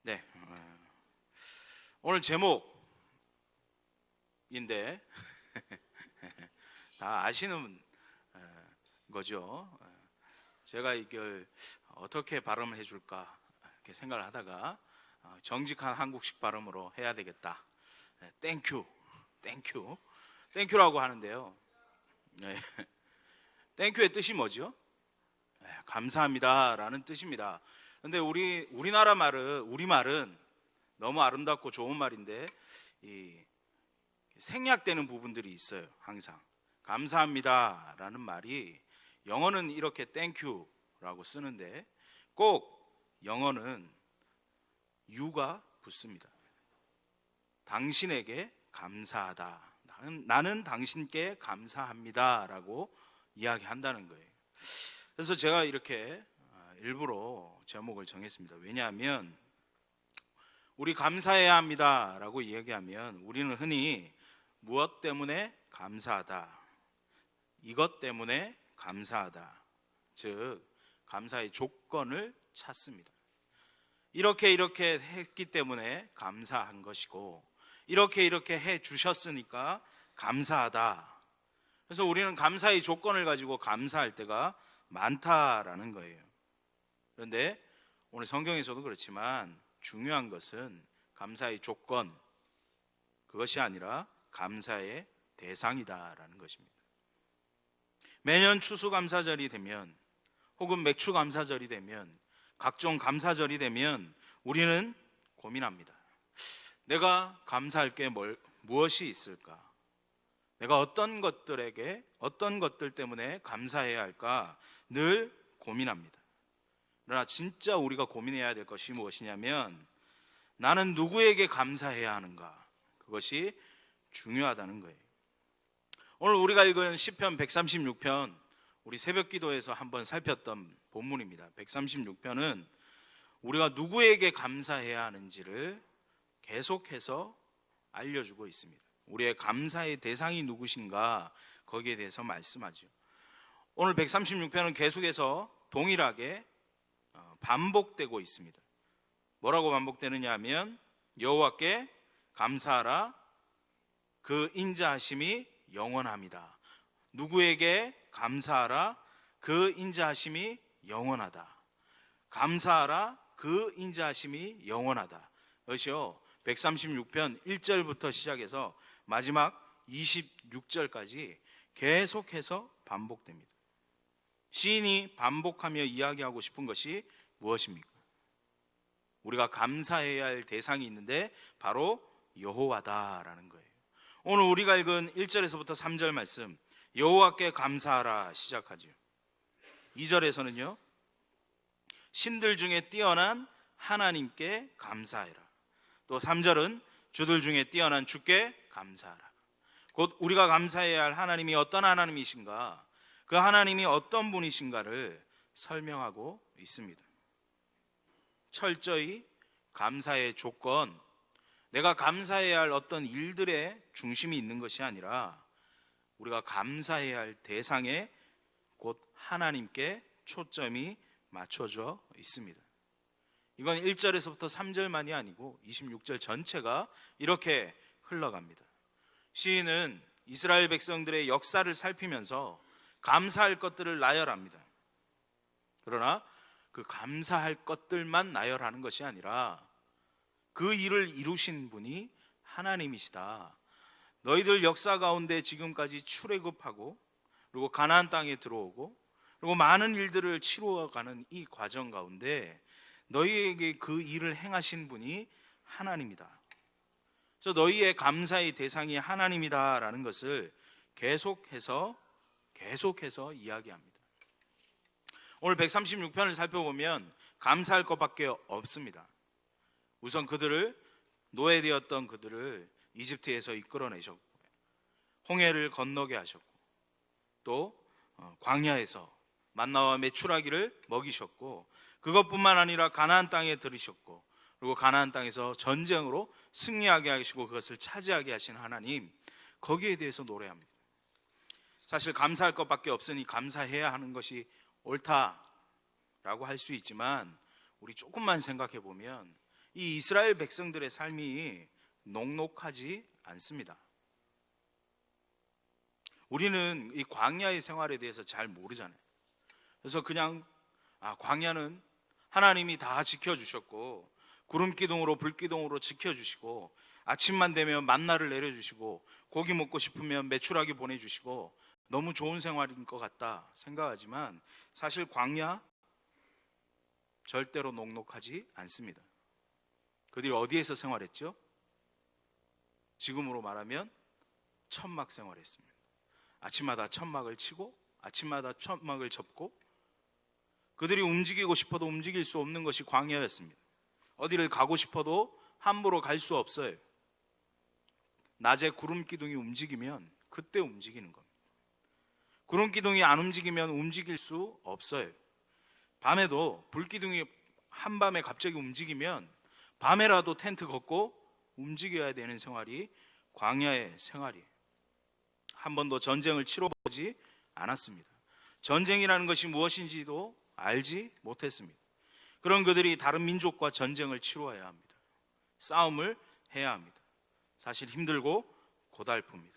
네, 오늘 제목인데 다 아시는 거죠. 제가 이걸 어떻게 발음을 해줄까 이렇게 생각을 하다가 정직한 한국식 발음으로 해야 되겠다. 땡큐, 땡큐, 땡큐라고 하는데요. 네. 땡큐의 뜻이 뭐죠? 감사합니다라는 뜻입니다. 근데 우리나라 말은, 우리말은 너무 아름답고 좋은 말인데 생략되는 부분들이 있어요. 항상 감사합니다라는 말이 영어는 이렇게 땡큐라고 쓰는데 꼭 영어는 you가 붙습니다. 당신에게 감사하다. 나는 당신께 감사합니다라고 이야기한다는 거예요. 그래서 제가 이렇게 일부러 제목을 정했습니다. 왜냐하면 우리 감사해야 합니다라고 이야기하면 우리는 흔히 무엇 때문에 감사하다, 이것 때문에 감사하다, 즉 감사의 조건을 찾습니다. 이렇게 했기 때문에 감사한 것이고 이렇게 해 주셨으니까 감사하다. 그래서 우리는 감사의 조건을 가지고 감사할 때가 많다라는 거예요. 그런데 오늘 성경에서도 그렇지만 중요한 것은 감사의 조건, 그것이 아니라 감사의 대상이다라는 것입니다. 매년 추수감사절이 되면 혹은 맥추감사절이 되면 각종 감사절이 되면 우리는 고민합니다. 내가 감사할 게 무엇이 있을까? 내가 어떤 것들 때문에 감사해야 할까 늘 고민합니다. 그러나 진짜 우리가 고민해야 될 것이 무엇이냐면 나는 누구에게 감사해야 하는가? 그것이 중요하다는 거예요. 오늘 우리가 읽은 시편 136편, 우리 새벽기도에서 한번 살폈던 본문입니다. 136편은 우리가 누구에게 감사해야 하는지를 계속해서 알려주고 있습니다. 우리의 감사의 대상이 누구신가 거기에 대해서 말씀하죠. 오늘 136편은 계속해서 동일하게 반복되고 있습니다. 뭐라고 반복되느냐 하면 여호와께 감사하라, 그 인자하심이 영원합니다. 누구에게 감사하라, 그 인자하심이 영원하다. 감사하라, 그 인자하심이 영원하다. 그것이요 136편 1절부터 시작해서 마지막 26절까지 계속해서 반복됩니다. 시인이 반복하며 이야기하고 싶은 것이 무엇입니까? 우리가 감사해야 할 대상이 있는데 바로 여호와다라는 거예요. 오늘 우리가 읽은 1절에서부터 3절 말씀, 여호와께 감사하라 시작하죠. 2절에서는요, 신들 중에 뛰어난 하나님께 감사해라. 또 3절은 주들 중에 뛰어난 주께 감사하라. 곧 우리가 감사해야 할 하나님이 어떤 하나님이신가, 그 하나님이 어떤 분이신가를 설명하고 있습니다. 철저히 감사의 조건, 내가 감사해야 할 어떤 일들의 중심이 있는 것이 아니라 우리가 감사해야 할 대상에 곧 하나님께 초점이 맞춰져 있습니다. 이건 1절에서부터 3절만이 아니고 26절 전체가 이렇게 흘러갑니다. 시인은 이스라엘 백성들의 역사를 살피면서 감사할 것들을 나열합니다. 그러나 그 감사할 것들만 나열하는 것이 아니라 그 일을 이루신 분이 하나님이시다. 너희들 역사 가운데 지금까지 출애굽하고 그리고 가나안 땅에 들어오고 그리고 많은 일들을 치루어가는 이 과정 가운데 너희에게 그 일을 행하신 분이 하나님이다. 그래서 너희의 감사의 대상이 하나님이다라는 것을 계속해서 이야기합니다. 오늘 136편을 살펴보면 감사할 것밖에 없습니다. 우선 노예되었던 그들을 이집트에서 이끌어내셨고 홍해를 건너게 하셨고 또 광야에서 만나와 메추라기를 먹이셨고 그것뿐만 아니라 가나안 땅에 들이셨고 그리고 가나안 땅에서 전쟁으로 승리하게 하시고 그것을 차지하게 하신 하나님, 거기에 대해서 노래합니다. 사실 감사할 것밖에 없으니 감사해야 하는 것이 옳다라고 할 수 있지만 우리 조금만 생각해 보면 이 이스라엘 백성들의 삶이 녹록하지 않습니다. 우리는 이 광야의 생활에 대해서 잘 모르잖아요. 그래서 그냥 광야는 하나님이 다 지켜주셨고, 구름 기둥으로 불 기둥으로 지켜주시고, 아침만 되면 만나를 내려주시고, 고기 먹고 싶으면 메추라기 보내주시고, 너무 좋은 생활인 것 같다 생각하지만, 사실 광야 절대로 녹록하지 않습니다. 그들이 어디에서 생활했죠? 지금으로 말하면 천막 생활했습니다. 아침마다 천막을 치고, 아침마다 천막을 접고, 그들이 움직이고 싶어도 움직일 수 없는 것이 광야였습니다. 어디를 가고 싶어도 함부로 갈 수 없어요. 낮에 구름 기둥이 움직이면 그때 움직이는 겁니다. 구름 기둥이 안 움직이면 움직일 수 없어요. 밤에도 불 기둥이 한밤에 갑자기 움직이면 밤에라도 텐트 걷고 움직여야 되는 생활이 광야의 생활이에요. 한 번도 전쟁을 치러보지 않았습니다. 전쟁이라는 것이 무엇인지도 알지 못했습니다. 그런 그들이 다른 민족과 전쟁을 치루어야 합니다. 싸움을 해야 합니다. 사실 힘들고 고달픕니다.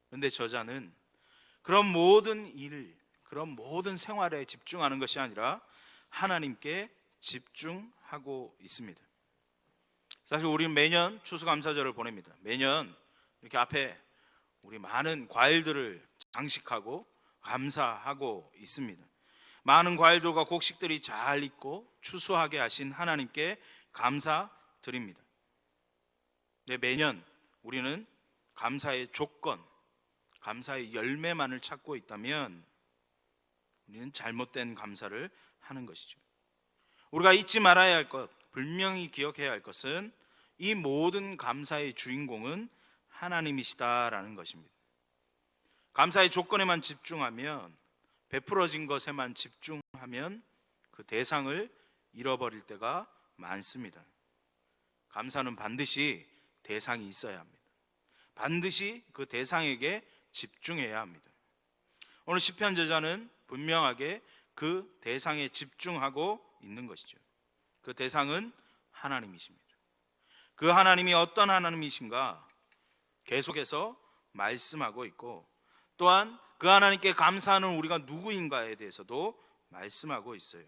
그런데 저자는 그런 모든 일, 그런 모든 생활에 집중하는 것이 아니라 하나님께 집중하고 있습니다. 사실 우리는 매년 추수감사절을 보냅니다. 매년 이렇게 앞에 우리 많은 과일들을 장식하고 감사하고 있습니다. 많은 과일들과 곡식들이 잘 익고 추수하게 하신 하나님께 감사드립니다. 네, 매년 우리는 감사의 조건, 감사의 열매만을 찾고 있다면 우리는 잘못된 감사를 하는 것이죠. 우리가 잊지 말아야 할 것, 분명히 기억해야 할 것은 이 모든 감사의 주인공은 하나님이시다라는 것입니다. 감사의 조건에만 집중하면, 베풀어진 것에만 집중하면 그 대상을 잃어버릴 때가 많습니다. 감사는 반드시 대상이 있어야 합니다. 반드시 그 대상에게 집중해야 합니다. 오늘 시편 저자는 분명하게 그 대상에 집중하고 있는 것이죠. 그 대상은 하나님이십니다. 그 하나님이 어떤 하나님이신가 계속해서 말씀하고 있고, 또한 그 하나님께 감사하는 우리가 누구인가에 대해서도 말씀하고 있어요.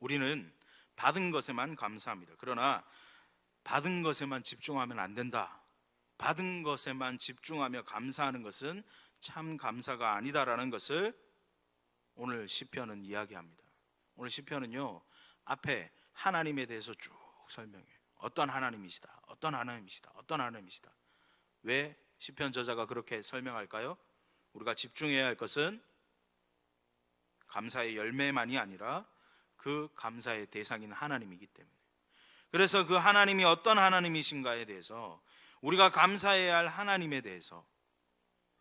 우리는 받은 것에만 감사합니다. 그러나 받은 것에만 집중하면 안 된다. 받은 것에만 집중하며 감사하는 것은 참 감사가 아니다라는 것을 오늘 시편은 이야기합니다. 오늘 시편은요, 앞에 하나님에 대해서 쭉 설명해요. 어떤 하나님이시다, 어떤 하나님이시다, 어떤 하나님이시다. 왜 시편 저자가 그렇게 설명할까요? 우리가 집중해야 할 것은 감사의 열매만이 아니라 그 감사의 대상인 하나님이기 때문에. 그래서 그 하나님이 어떤 하나님이신가에 대해서, 우리가 감사해야 할 하나님에 대해서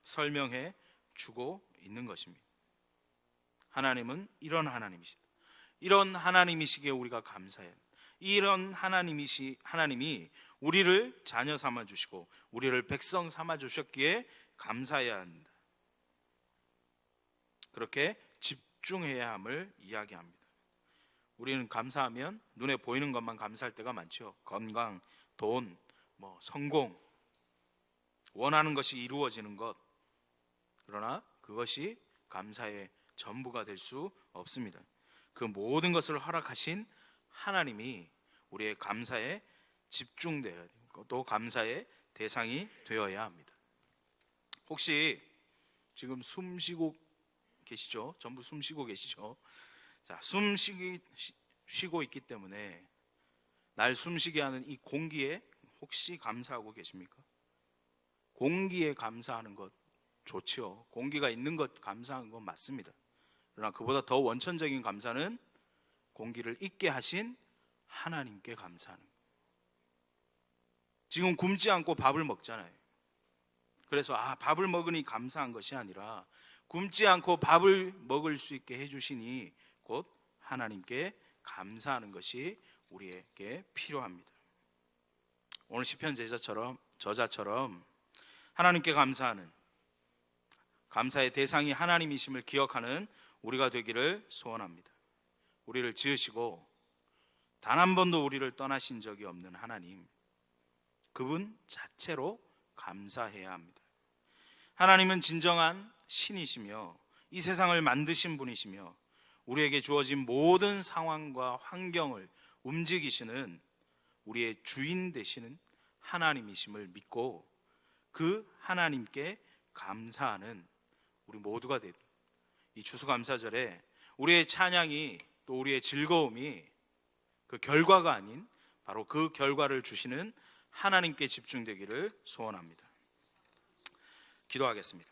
설명해 주고 있는 것입니다. 하나님은 이런 하나님이시다. 이런 하나님이시기에 우리가 감사해야 합니다. 이런 하나님이 우리를 자녀 삼아 주시고 우리를 백성 삼아 주셨기에 감사해야 한다. 그렇게 집중해야 함을 이야기합니다. 우리는 감사하면 눈에 보이는 것만 감사할 때가 많죠. 건강, 돈, 성공, 원하는 것이 이루어지는 것. 그러나 그것이 감사의 전부가 될 수 없습니다. 그 모든 것을 허락하신 하나님이 우리의 감사에 집중되어야 되고 또 감사의 대상이 되어야 합니다. 혹시 지금 숨 쉬고 계시죠? 전부 숨 쉬고 계시죠? 자, 쉬고 있기 때문에 날 숨쉬게 하는 이 공기에 혹시 감사하고 계십니까? 공기에 감사하는 것 좋지요. 공기가 있는 것 감사하는 건 맞습니다. 그러나 그보다 더 원천적인 감사는 공기를 있게 하신 하나님께 감사하는 것. 지금 굶지 않고 밥을 먹잖아요. 그래서 밥을 먹으니 감사한 것이 아니라 굶지 않고 밥을 먹을 수 있게 해주시니 곧 하나님께 감사하는 것이 우리에게 필요합니다. 오늘 시편 저자처럼 하나님께 감사하는, 감사의 대상이 하나님이심을 기억하는 우리가 되기를 소원합니다. 우리를 지으시고 단 한 번도 우리를 떠나신 적이 없는 하나님, 그분 자체로 감사해야 합니다. 하나님은 진정한 신이시며 이 세상을 만드신 분이시며 우리에게 주어진 모든 상황과 환경을 움직이시는 우리의 주인 되시는 하나님이심을 믿고 그 하나님께 감사하는 우리 모두가 되는 이 추수감사절에 우리의 찬양이 또 우리의 즐거움이 그 결과가 아닌 바로 그 결과를 주시는 하나님께 집중되기를 소원합니다. 기도하겠습니다.